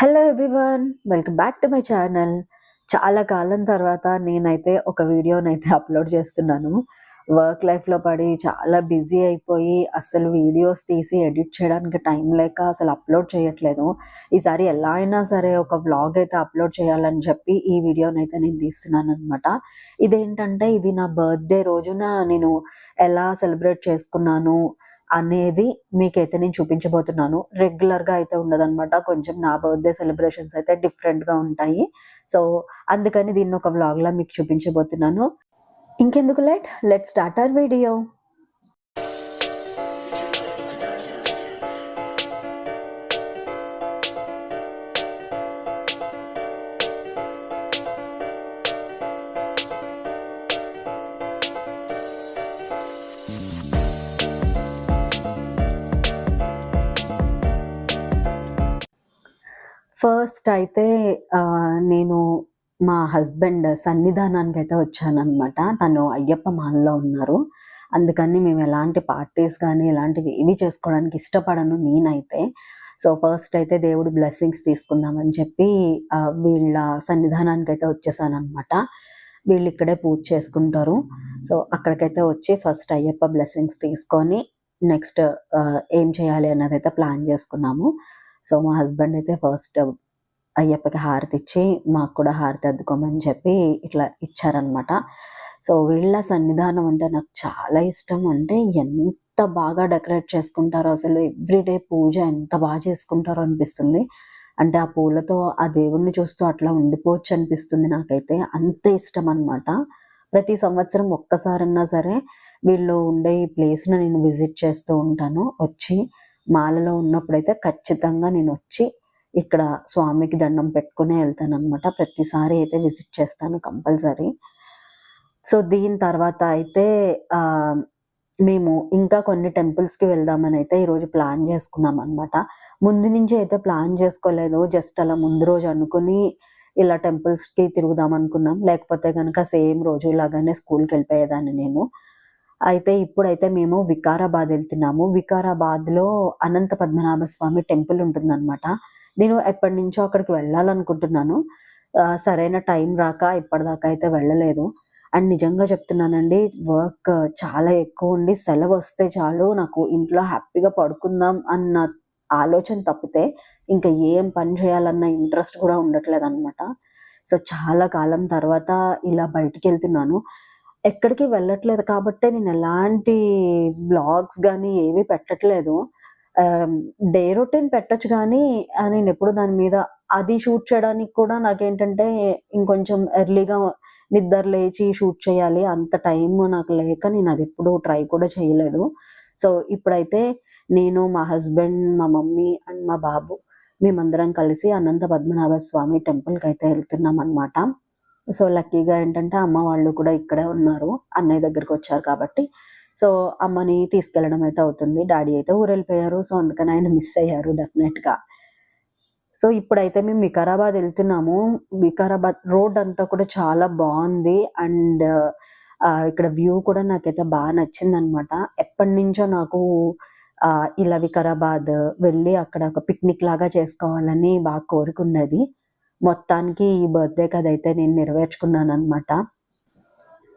Hello everyone! Welcome back to my channel. చాలా కాలం తర్వాత నేనైతే ఒక వీడియోనైతే అప్‌లోడ్ చేస్తున్నాను. వర్క్ లైఫ్‌లో పడి చాలా బిజీ అయిపోయి అస్సలు వీడియోస్ తీసి ఎడిట్ చేయడానికి టైం లేక అసలు అప్‌లోడ్ చేయట్లేదు. ఈసారి ఎలా అయినా సరే ఒక వ్లాగ్ అయితే అప్‌లోడ్ చేయాలని చెప్పి ఈ వీడియోనైతే నేను తీస్తున్నాననమాట. ఇదేంటంటే ఇది నా బర్త్‌డే రోజున నేను ఎలా సెలబ్రేట్ చేసుకున్నాను అనేది మీకైతే నేను చూపించబోతున్నాను. రెగ్యులర్‌గా అయితే ఉండదనమాట. కొంచెం నా బర్త్‌డే సెలబ్రేషన్స్ అయితే డిఫరెంట్‌గా ఉంటాయి. సో, అందుకని దీన్ని ఒక వ్లాగ్‌లా మీకు చూపించబోతున్నాను. ఇంకెందుకు late, let's start our video. First అయితే నేను మా హస్బెండ్ సన్నిధానానికైతే వచ్చాననమాట. తను అయ్యప్ప మాలలో ఉన్నారు. అందుకని మేము ఎలాంటి పార్టీస్ గానీ, ఇలాంటివి ఏవి చేసుకోవడానికి ఇష్టపడను నేనైతే. సో, ఫస్ట్ అయితే దేవుడి బ్లెస్సింగ్స్ తీసుకుందామని చెప్పి వీళ్ళ సన్నిధానానికైతే వచ్చేసాననమాట. వీళ్ళిక్కడే పూజ చేసుకుంటారు. సో, అక్కడికైతే వచ్చి ఫస్ట్ అయ్యప్ప బ్లెస్సింగ్స్ తీసుకొని నెక్స్ట్ ఏం చేయాలి అన్నదైతే ప్లాన్ చేసుకున్నాము. సో, మా హస్బెండ్ అయితే ఫస్ట్ అయ్యప్పకి హారతిచ్చి, మాకు కూడా హారతి అద్దుకోమని చెప్పి ఇట్లా ఇచ్చారనమాట. సో, వీళ్ళ సన్నిధానం అంటే నాకు చాలా ఇష్టం. అంటే ఎంత బాగా డెకరేట్ చేసుకుంటారో అసలు ఎవ్రీడే పూజ ఎంత చేసుకుంటారో అనిపిస్తుంది. అంటే ఆ పూలతో ఆ దేవుడిని చూస్తూ అట్లా ఉండిపోవచ్చు అనిపిస్తుంది నాకైతే. అంత ఇష్టమనమాట. ప్రతి సంవత్సరం ఒక్కసారన్నా సరే వీళ్ళు ఉండే ఈ ప్లేస్‌ని నేను విజిట్ చేస్తూ ఉంటాను. వచ్చి మాలలో ఉన్నప్పుడైతే ఖచ్చితంగా నేనొచ్చి ఇక్కడ స్వామికి దండం పెట్టుకునే ఎళ్తాననమాట. ప్రతిసారి అయితే విజిట్ చేస్తాను కంపల్సరీ. సో, దీని తర్వాత అయితే ఆహ్, మేము ఇంకా కొన్ని టెంపుల్స్‌కి వెళ్దామనైతే ఈరోజు ప్లాన్ చేసుకున్నామనమాట. ముందు నుంచి అయితే ప్లాన్ చేసుకోలేదు. జస్ట్ అలా ముందు రోజు అనుకుని ఇలా టెంపుల్స్‌కి తిరుగుదాం అనుకున్నాం. లేకపోతే గనక సేమ్ రోజు ఇలాగానే స్కూల్‌కెళ్ళిపోయేదాన్ని నేను. అయితే ఇప్పుడైతే మేము వికారాబాద్ ఎళ్తున్నాము. వికారాబాద్‌లో అనంత పద్మనాభ స్వామి టెంపుల్ ఉంటుందనమాట. నేను ఎప్పటినుంచో అక్కడికి వెళ్ళాలనుకుంటున్నాను. సరైన టైం రాక ఇప్పటిదాకా అయితే వెళ్ళలేదు. అండ్ నిజంగా చెప్తున్నానండి, వర్క్ చాలా ఎక్కువుండి సెలవొస్తే చాలు నాకు ఇంట్లో హ్యాపీగా పడుకుందాం అన్న ఆలోచన తప్పితే ఇంక ఏం పని చేయాలన్న ఇంట్రెస్ట్ కూడా ఉండట్లేదనమాట. సో, చాలా కాలం తర్వాత ఇలా బయటికెళ్తున్నాను. ఎక్కడికి వెళ్ళట్లేదు కాబట్టే నేనెలాంటి వ్లాగ్స్ గానీ ఏవి పెట్టట్లేదు. ఆహ్, డే రొటీన్ పెట్టొచ్చు గానీ నేనెప్పుడు దాని మీద అది షూట్ చేయడానికి కూడా నాకేంటంటే ఇంకొంచెం ఎర్లీగా నిద్ర లేచి షూట్ చేయాలి. అంత టైం నాకు లేక నేనదెప్పుడు ట్రై కూడా చేయలేదు. సో, ఇప్పుడైతే నేను, మా హస్బెండ్, మా మమ్మీ అండ్ మా బాబు మేమందరం కలిసి అనంత పద్మనాభ స్వామి టెంపుల్‌కైతే ఎళ్తున్నామనమాట. సో, లక్కీగా ఏంటంటే అమ్మ వాళ్ళు కూడా ఇక్కడే ఉన్నారు. అన్నయ్య దగ్గరికొచ్చారు కాబట్టి. సో, అమ్మని తీసుకెళ్ళడం అయితే అవుతుంది. డ్యాడీ అయితే ఊరెళ్ళిపోయారు. సో, అందుకని ఆయన మిస్ అయ్యారు డెఫినెట్‌గా. సో, ఇప్పుడైతే మేము వికారాబాద్ ఎళ్తున్నాము. వికారాబాద్ రోడ్ అంతా కూడా చాలా బావుంది. అండ్ ఇక్కడ వ్యూ కూడా నాకైతే నచ్చిందనమాట. ఎప్పటినుంచో నాకు ఇలా వికారాబాద్ వెళ్ళి అక్కడ ఒక పిక్నిక్ లాగా చేసుకోవాలని కోరికున్నది. మొత్తానికి ఈ బర్త్‌డేకి అదైతే నేను నెరవేర్చుకున్నాననమాట.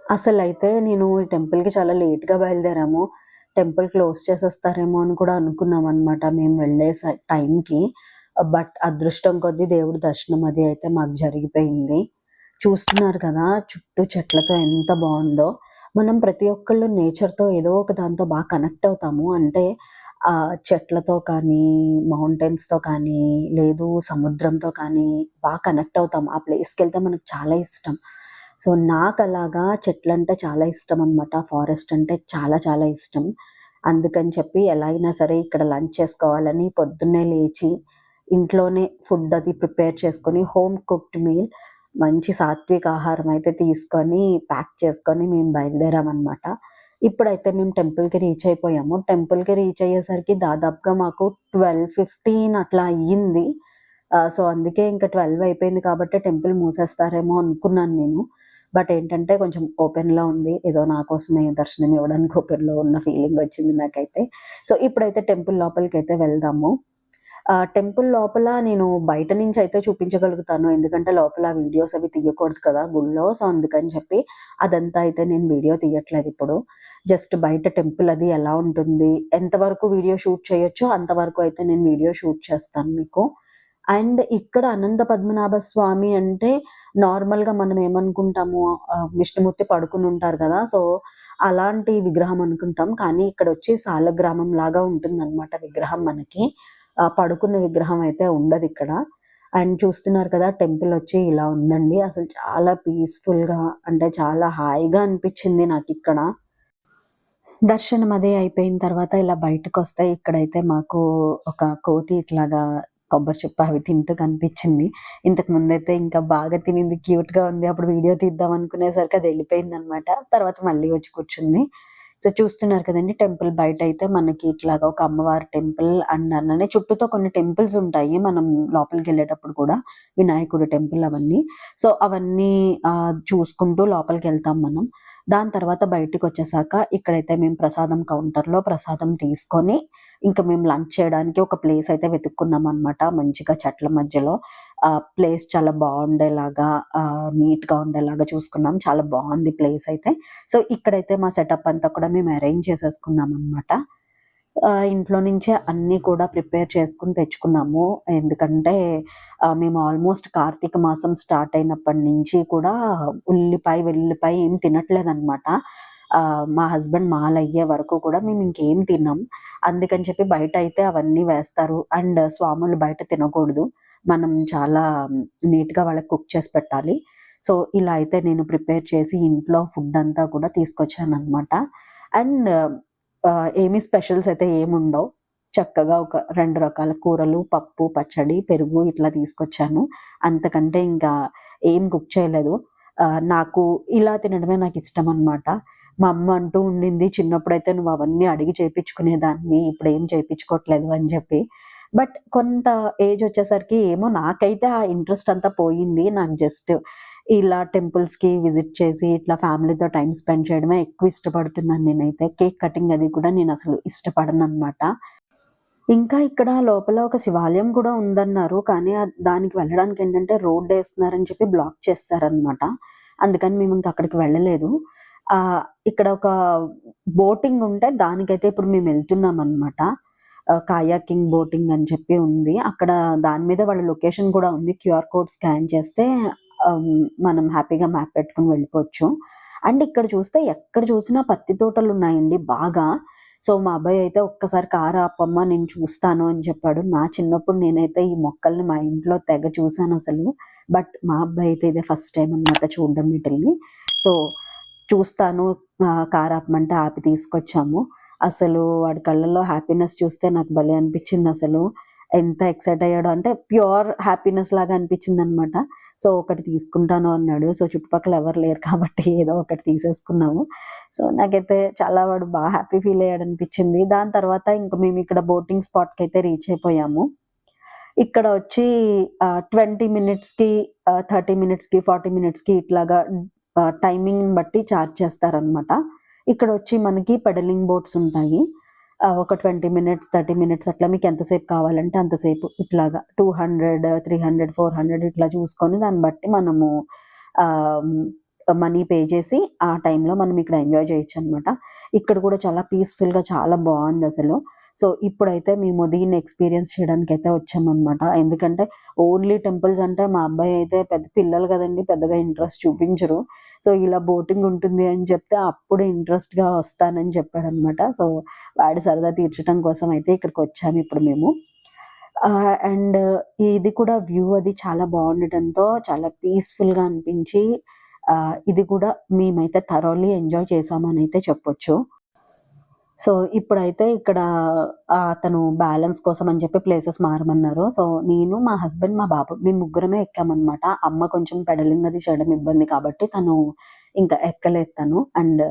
అసలైతే నేను ఈ టెంపుల్‌కి చాలా లేట్‌గా బయలుదేరాము. టెంపుల్ క్లోజ్ చేసేస్తారేమో అని కూడా అనుకున్నామనమాట మేము వెళ్ళే టైంకి. బట్ అదృష్టం కొద్దీ దేవుడి దర్శనం అది అయితే మాకు జరిగిపోయింది. చూస్తున్నారు కదా! చుట్టూ చెట్లతో ఎంత బావుందో. మనం ప్రతి ఒక్కళ్ళు నేచర్‌తో ఏదో ఒక దాంతో కనెక్ట్ అవుతాము. అంటే చెట్లతో కానీ, మౌంటైన్స్‌తో కానీ, లేదు సముద్రంతో కానీ కనెక్ట్ అవుతాం. ఆ ప్లేస్‌కెళ్తే మనకు చాలా ఇష్టం. సో, నాకలాగా చెట్లంటే చాలా ఇష్టమనమాట. ఫారెస్ట్ అంటే చాలా చాలా ఇష్టం. అందుకని చెప్పి ఎలా అయినా సరే ఇక్కడ లంచ్ చేసుకోవాలని పొద్దున్నే లేచి, ఇంట్లోనే ఫుడ్ అది ప్రిపేర్ చేసుకొని హోమ్ కుక్డ్ మీల్ మంచి సాత్విక ఆహారం అయితే తీసుకొని, ప్యాక్ చేసుకొని మేము బయలుదేరామనమాట. ఇప్పుడైతే మేము టెంపుల్‌కి రీచ్ అయిపోయాము. టెంపుల్‌కి రీచ్ అయ్యేసరికి దాదాపుగా మాకు 12:15 అట్లా అయ్యింది. సో, అందుకే ఇంక 12 అయిపోయింది కాబట్టి టెంపుల్ మూసేస్తారేమో అనుకున్నాను నేను. బట్ ఏంటంటే కొంచెం ఓపెన్‌లో ఉంది. ఏదో నా కోసమే దర్శనం ఇవ్వడానికి ఓపెన్‌లో ఉన్న ఫీలింగ్ వచ్చింది నాకైతే. సో, ఇప్పుడైతే టెంపుల్ లోపలికైతే వెళ్దాము. టెంపుల్ లోపల నేను బయట నుంచి అయితే చూపించగలుగుతాను. ఎందుకంటే లోపల వీడియోస్ అవి తీయకూడదు కదా గుడిలో. సో, అందుకని చెప్పి అదంతా అయితే నేను వీడియో తీయట్లేదిప్పుడు. జస్ట్ బయట టెంపుల్ అది ఎలా ఉంటుంది, ఎంతవరకు వీడియో షూట్ చేయొచ్చో అంతవరకు అయితే నేను వీడియో షూట్ చేస్తాను మీకు. అండ్ ఇక్కడ అనంత పద్మనాభ స్వామి అంటే నార్మల్‌గా మనం ఏమనుకుంటాము, విష్ణుమూర్తి పడుకునుంటారు కదా! సో, అలాంటి విగ్రహం అనుకుంటాం. కానీ ఇక్కడొచ్చి సాలగ్రామం లాగా ఉంటుందనమాట విగ్రహం మనకి. పడుకున్న విగ్రహం అయితే ఉండదిక్కడ. అండ్ చూస్తున్నారు కదా! టెంపులొచ్చి ఇలా ఉందండి. అసలు చాలా పీస్‌ఫుల్‌గా అంటే చాలా హాయిగా అనిపిచ్చింది నాకిక్కడ. దర్శనం అది అయిపోయిన తర్వాత ఇలా బయటకొస్తే ఇక్కడైతే మాకు ఒక కోతి ఇట్లాగా కొబ్బరి చిప్ప అవి తింటూ కనిపించింది. ఇంతకు ముందైతే ఇంకా బాగా తినింది, క్యూట్‌గా ఉంది. అప్పుడు వీడియో తీద్దాం అనుకునేసరికి అది ఎళ్ళిపోయిందనమాట. తర్వాత మళ్ళీ వచ్చి కూర్చుంది. సో, చూస్తున్నారు కదండీ! టెంపుల్ బయటైతే మనకి ఇట్లాగా ఒక అమ్మవారి టెంపుల్ అండ్ అలానే చుట్టూతో కొన్ని టెంపుల్స్ ఉంటాయి. మనం లోపలికెళ్ళేటప్పుడు కూడా వినాయకుడి టెంపుల్ అవన్నీ. సో, అవన్నీ చూసుకుంటూ లోపలికెళ్తాం మనం. దాని తర్వాత బయటికొచ్చేసాక ఇక్కడైతే మేము ప్రసాదం కౌంటర్‌లో ప్రసాదం తీసుకొని, ఇంక మేము లంచ్ చేయడానికి ఒక ప్లేస్ అయితే వెతుక్కున్నామనమాట. మంచిగా చెట్ల మధ్యలో ప్లేస్ చాలా బావుండేలాగా, నీట్‌గా ఉండేలాగా చూసుకున్నాం. చాలా బావుంది ప్లేస్ అయితే. సో, ఇక్కడైతే మా సెటప్ అంతా కూడా మేము అరేంజ్ చేసేసుకున్నామనమాట. ఇంట్లో నుంచే అన్నీ కూడా ప్రిపేర్ చేసుకొని తెచ్చుకున్నాము. ఎందుకంటే మేము ఆల్మోస్ట్ కార్తీక మాసం స్టార్ట్ అయినప్పటి నుంచి కూడా ఉల్లిపాయ, వెల్లుల్లిపాయ ఏం తినట్లేదనమాట. మా హస్బెండ్ మాలయ్యే వరకు కూడా మేము ఇంకేం తినం. అందుకని చెప్పి బయటయితే అవన్నీ వేస్తారు. అండ్ స్వాములు బయట తినకూడదు. మనం చాలా నీట్‌గా వాళ్ళకి కుక్ చేసి పెట్టాలి. సో, ఇలా అయితే నేను ప్రిపేర్ చేసి ఇంట్లో ఫుడ్ అంతా కూడా తీసుకొచ్చాననమాట. అండ్ ఏమి స్పెషల్స్ అయితే ఏముండవు. చక్కగా ఒక 2 రకాల కూరలు, పప్పు, పచ్చడి, పెరుగు ఇట్లా తీసుకొచ్చాను. అంతకంటే ఇంకా ఏం కుక్ చేయలేదు. నాకు ఇలా తినడమే నాకిష్టమనమాట. మా అమ్మ అంటూ ఉండింది, "చిన్నప్పుడైతే నువ్వు అవన్నీ అడిగి చేపించుకునేదానివి. ఇప్పుడేం చేపించుకోవట్లేదు" అని చెప్పి. బట్ కొంత ఏజొచ్చేసరికి ఏమో నాకైతే ఆ ఇంట్రెస్ట్ అంతా పోయింది. నాకు జస్ట్ ఇలా టెంపుల్స్‌కి విజిట్ చేసి, ఇట్లా ఫ్యామిలీతో టైమ్ స్పెండ్ చేయడమే ఎక్కువ ఇష్టపడుతున్నాను నేనైతే. కేక్ కటింగ్ అది కూడా నేనసలు ఇష్టపడననమాట. ఇంకా ఇక్కడ లోపల ఒక శివాలయం కూడా ఉందన్నారు. కానీ దానికి వెళ్ళడానికేంటంటే రోడ్డేస్తున్నారని చెప్పి బ్లాక్ చేసేసారనమాట. అందుకని మేమింక అక్కడికి వెళ్ళలేదు. ఇక్కడ ఒక బోటింగ్ ఉంటే దానికైతే ఇప్పుడు మేమెళ్తున్నామనమాట. కాయాకింగ్ బోటింగ్ అని చెప్పి ఉంది. అక్కడ దాని మీద వాళ్ళ లొకేషన్ కూడా ఉంది. క్యూఆర్ కోడ్ స్కాన్ చేస్తే మనం హ్యాపీగా మ్యాప్ పెట్టుకొని వెళ్ళిపోవచ్చు. అండ్ ఇక్కడ చూస్తే ఎక్కడ చూసినా పత్తి తోటలున్నాయండి బాగా. సో, మా అబ్బాయి అయితే "ఒక్కసారి కారు ఆపమ్మా నేను చూస్తాను" అని చెప్పాడు. నా చిన్నప్పుడు నేనైతే ఈ మొక్కల్ని మా ఇంట్లో తెగ చూసానసలు. బట్ మా అబ్బాయి అయితే ఇదే ఫస్ట్ టైమ్ అనమాట చూడడం వీటిల్ని. సో, చూస్తాను, కారు ఆపమంటే ఆపి తీసుకొచ్చాము. అసలు వాడి కళ్ళల్లో హ్యాపీనెస్ చూస్తే నాకు భలే అనిపించిందసలు. ఎంత ఎక్సైట్ అయ్యాడో అంటే ప్యూర్ హ్యాపీనెస్ లాగా అనిపించిందనమాట. సో, ఒకటి తీసుకుంటాను అన్నాడు. సో, చుట్టుపక్కల ఎవరు లేరు కాబట్టి ఏదో ఒకటి తీసేసుకున్నాము. సో, నాకైతే చాలా వాడు హ్యాపీ ఫీల్ అయ్యాడనిపించింది. దాని తర్వాత ఇంక మేమిక్కడ బోటింగ్ స్పాట్‌కైతే రీచ్ అయిపోయాము. ఇక్కడ వచ్చి 20 మినిట్స్‌కి, 30 మినిట్స్‌కి, 40 మినిట్స్‌కి ఇట్లాగా టైమింగ్‌ని బట్టి చార్జ్ చేస్తారనమాట. ఇక్కడొచ్చి మనకి పెడలింగ్ బోట్స్ ఉంటాయి. ఒక 20 మినిట్స్, 30 మినిట్స్ అట్లా మీకెంతసేపు కావాలంటే అంతసేపు ఇట్లాగా 200, 300, 400 ఇట్లా చూసుకొని దాన్ని బట్టి మనము ఆహ్, మనీ పే చేసి ఆ టైంలో మనం ఇక్కడ ఎంజాయ్ చేయొచ్చనమాట. ఇక్కడ కూడా చాలా పీస్‌ఫుల్‌గా చాలా బావుందసలు. సో, ఇప్పుడైతే మేము దీన్ని ఎక్స్‌పీరియన్స్ చేయడానికైతే వచ్చామనమాట. ఎందుకంటే ఓన్లీ టెంపుల్స్ అంటే మా అబ్బాయి అయితే పెద్ద పిల్లలు కదండీ! పెద్దగా ఇంట్రెస్ట్ చూపించరు. సో, ఇలా బోటింగ్ ఉంటుంది అని చెప్తే అప్పుడు ఇంట్రెస్ట్‌గా వస్తానని చెప్పాడనమాట. సో, వాడి సరదా తీర్చడం కోసం అయితే ఇక్కడికొచ్చాము ఇప్పుడు మేము. అండ్ ఇది కూడా వ్యూ అది చాలా బావుండటంతో చాలా పీస్‌ఫుల్‌గా అనిపించి ఇది కూడా మేమైతే థరోలీ ఎంజాయ్ చేశామనైతే చెప్పొచ్చు. సో, ఇప్పుడైతే ఇక్కడ అతను బ్యాలెన్స్ కోసం అని చెప్పి ప్లేసెస్ మారమన్నారు. సో, నేను, మా హస్బెండ్, మా బాబు మేము ముగ్గురమే ఎక్కామనమాట. అమ్మ కొంచెం పెడలింగ్ అది చేయడం ఇబ్బంది కాబట్టి తను ఇంకా ఎక్కలేదు తను. అండ్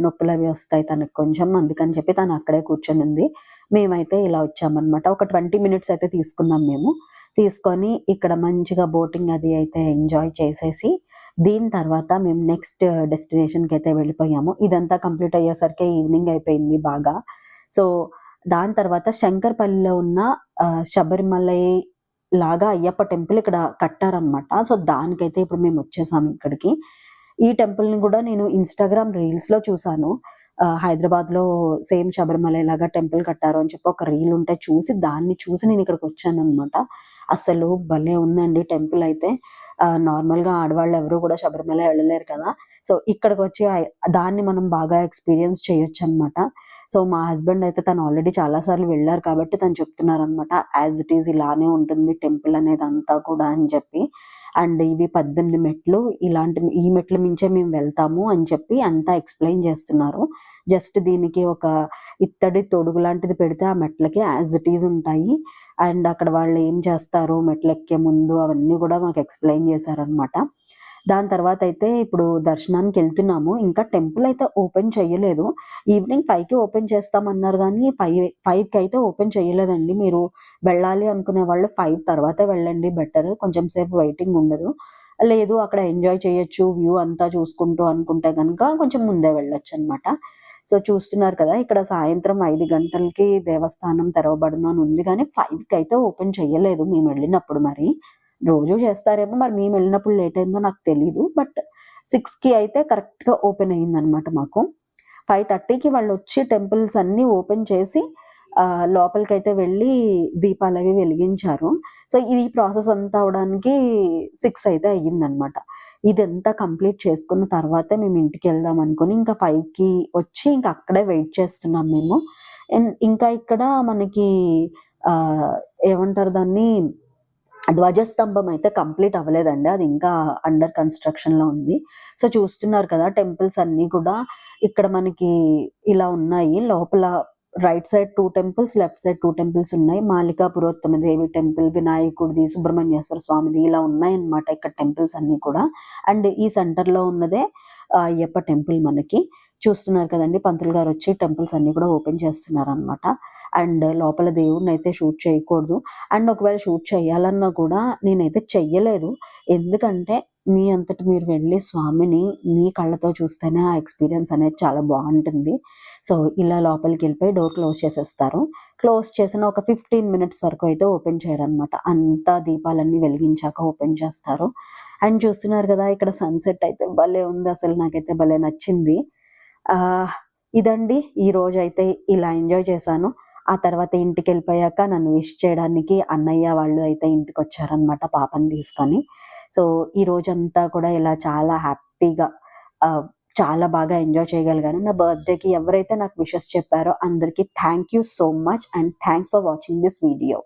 నొప్పులవి వస్తాయి తనకి కొంచెం. అందుకని చెప్పి తను అక్కడే కూర్చొనుంది. మేమైతే ఇలా వచ్చామనమాట. ఒక 20 మినిట్స్ అయితే తీసుకున్నాం మేము. తీసుకొని ఇక్కడ మంచిగా బోటింగ్ అది అయితే ఎంజాయ్ చేసేసి, దీని తర్వాత మేము నెక్స్ట్ డెస్టినేషన్‌కైతే వెళ్ళిపోయాము. ఇదంతా కంప్లీట్ అయ్యేసరికి ఈవినింగ్ అయిపోయింది బాగా. సో, దాని తర్వాత శంకరపల్లిలో ఉన్న శబరిమలై లాగా అయ్యప్ప టెంపుల్ ఇక్కడ కట్టారనమాట. సో, దానికైతే ఇప్పుడు మేము వచ్చేసాము ఇక్కడికి. ఈ టెంపుల్‌ని కూడా నేను ఇన్‌స్టాగ్రామ్ రీల్స్‌లో చూసాను. హైదరాబాద్‌లో సేమ్ శబరిమలై లాగా టెంపుల్ కట్టారు అని చెప్పి ఒక రీల్ ఉంటే చూసి, దాన్ని చూసి నేను ఇక్కడికి వచ్చాననమాట. అసలు భలే ఉందండి టెంపుల్ అయితే. నార్మల్‌గా ఆడవాళ్ళు ఎవరు కూడా శబరిమల వెళ్ళలేరు కదా! సో, ఇక్కడికొచ్చి దాన్ని మనం బాగా ఎక్స్‌పీరియన్స్ చేయొచ్చనమాట. సో, మా హస్బెండ్ అయితే తను ఆల్రెడీ చాలా సార్లు వెళ్లారు కాబట్టి తను చెప్తున్నారనమాట. యాజ్ ఇట్ ఈజ్ ఇలానే ఉంటుంది టెంపుల్ అనేదంతా కూడా అని చెప్పి. అండ్ ఇవి 18 మెట్లు, ఈ మెట్ల మించే మేము వెళ్తాము అని చెప్పి అంతా ఎక్స్‌ప్లెయిన్ చేస్తున్నారు. జస్ట్ దీనికి ఒక ఇత్తడి తొడుగు లాంటిది పెడితే ఆ మెట్లకి యాజ్ ఇట్ ఈజ్ ఉంటాయి. అండ్ అక్కడ వాళ్ళు ఏం చేస్తారు మెట్లెక్కే ముందు అవన్నీ కూడా మాకు ఎక్స్‌ప్లెయిన్ చేశారనమాట. దాని తర్వాతయితే ఇప్పుడు దర్శనానికెళ్తున్నాము. ఇంకా టెంపుల్ అయితే ఓపెన్ చెయ్యలేదు. ఈవినింగ్ 5కి ఓపెన్ చేస్తామన్నారు గానీ, 5కి అయితే ఓపెన్ చెయ్యలేదండి. మీరు వెళ్ళాలి అనుకునే వాళ్ళు 5 తర్వాతే వెళ్ళండి బెటర్. కొంచెం సేపు వెయిటింగ్ ఉండదు. లేదు అక్కడ ఎంజాయ్ చేయొచ్చు, వ్యూ అంతా చూసుకుంటూ అనుకుంటే గనక కొంచెం ముందే వెళ్ళొచ్చనమాట. సో, చూస్తున్నారు కదా! ఇక్కడ సాయంత్రం 5 గంటలకి దేవస్థానం తెరవబడును అని ఉంది గానీ, 5కి అయితే ఓపెన్ చెయ్యలేదు మేమెళ్ళినప్పుడు మరి. రోజూ చేస్తారేమో మరి మేమెళ్ళినప్పుడు లేట్ అయిందో నాకు తెలీదు. బట్ 6కి అయితే కరెక్ట్‌గా ఓపెన్ అయిందనమాట మాకు. 5:30కి వాళ్ళొచ్చి టెంపుల్స్ అన్నీ ఓపెన్ చేసి లోపలికైతే వెళ్ళి దీపాలవి వెలిగించారు. సో, ఈ ప్రాసెస్ అంతా అవ్వడానికి 6 అయితే అయ్యిందనమాట. ఇదంతా కంప్లీట్ చేసుకున్న తర్వాతే మేము ఇంటికెళ్దాం అనుకోని ఇంకా 5కి వచ్చి ఇంక అక్కడే వెయిట్ చేస్తున్నాం మేము. ఇంకా ఇక్కడ మనకి ఏమంటారు దాన్ని ధ్వజస్తంభం అయితే కంప్లీట్ అవ్వలేదండి. అది ఇంకా అండర్ కన్‌స్ట్రక్షన్‌లో ఉంది. సో, చూస్తున్నారు కదా! టెంపుల్స్ అన్నీ కూడా ఇక్కడ మనకి ఇలా ఉన్నాయి. లోపల right side 2 temples, left side 2 temples ఉన్నాయి. మాలికా పురోత్తమ దేవి టెంపుల్, వినాయకుడిది, సుబ్రహ్మణ్యేశ్వర స్వామిది ఇలా ఉన్నాయన్నమాట ఇక్కడ టెంపుల్స్ అన్నీ కూడా. అండ్ ఈ సెంటర్‌లో ఉన్నదే అయ్యప్ప టెంపుల్ మనకి. చూస్తున్నారు కదండీ! పంతులు గారొచ్చి టెంపుల్స్ అన్నీ కూడా ఓపెన్ చేస్తున్నారనమాట. అండ్ లోపల దేవుడినైతే షూట్ చేయకూడదు. అండ్ ఒకవేళ షూట్ చేయాలన్నా కూడా నేనైతే చెయ్యలేదు. ఎందుకంటే మీ అంతట మీరు వెళ్లి స్వామిని మీ కళ్ళతో చూస్తేనే ఆ ఎక్స్‌పీరియన్స్ అనేది చాలా బావుంటుంది. సో, ఇలా లోపలికెళ్ళిపోయి డోర్ క్లోజ్ చేసేస్తారు. క్లోజ్ చేసిన ఒక 15 మినిట్స్ వరకు అయితే ఓపెన్ చేయరనమాట. అంతా దీపాలన్నీ వెలిగించాక ఓపెన్ చేస్తారు. అండ్ చూస్తున్నారు కదా! ఇక్కడ సన్‌సెట్ అయితే భలే ఉంది. అసలు నాకైతే భలే నచ్చింది. ఆహ్, ఇదండి ఈరోజైతే ఇలా ఎంజాయ్ చేశాను. ఆ తర్వాత ఇంటికెళ్ళిపోయాక నన్ను విష్ చేయడానికి అన్నయ్య వాళ్ళు అయితే ఇంటికొచ్చారనమాట పాపని తీసుకొని. సో, ఈ రోజంతా కూడా ఇలా చాలా హ్యాపీగా ఆహ్, చాలా బాగా ఎంజాయ్ చేయగలిగాను. నా బర్త్‌డేకి ఎవరైతే నాకు విషెస్ చెప్పారో అందరికి thank you so much and thanks for watching this video.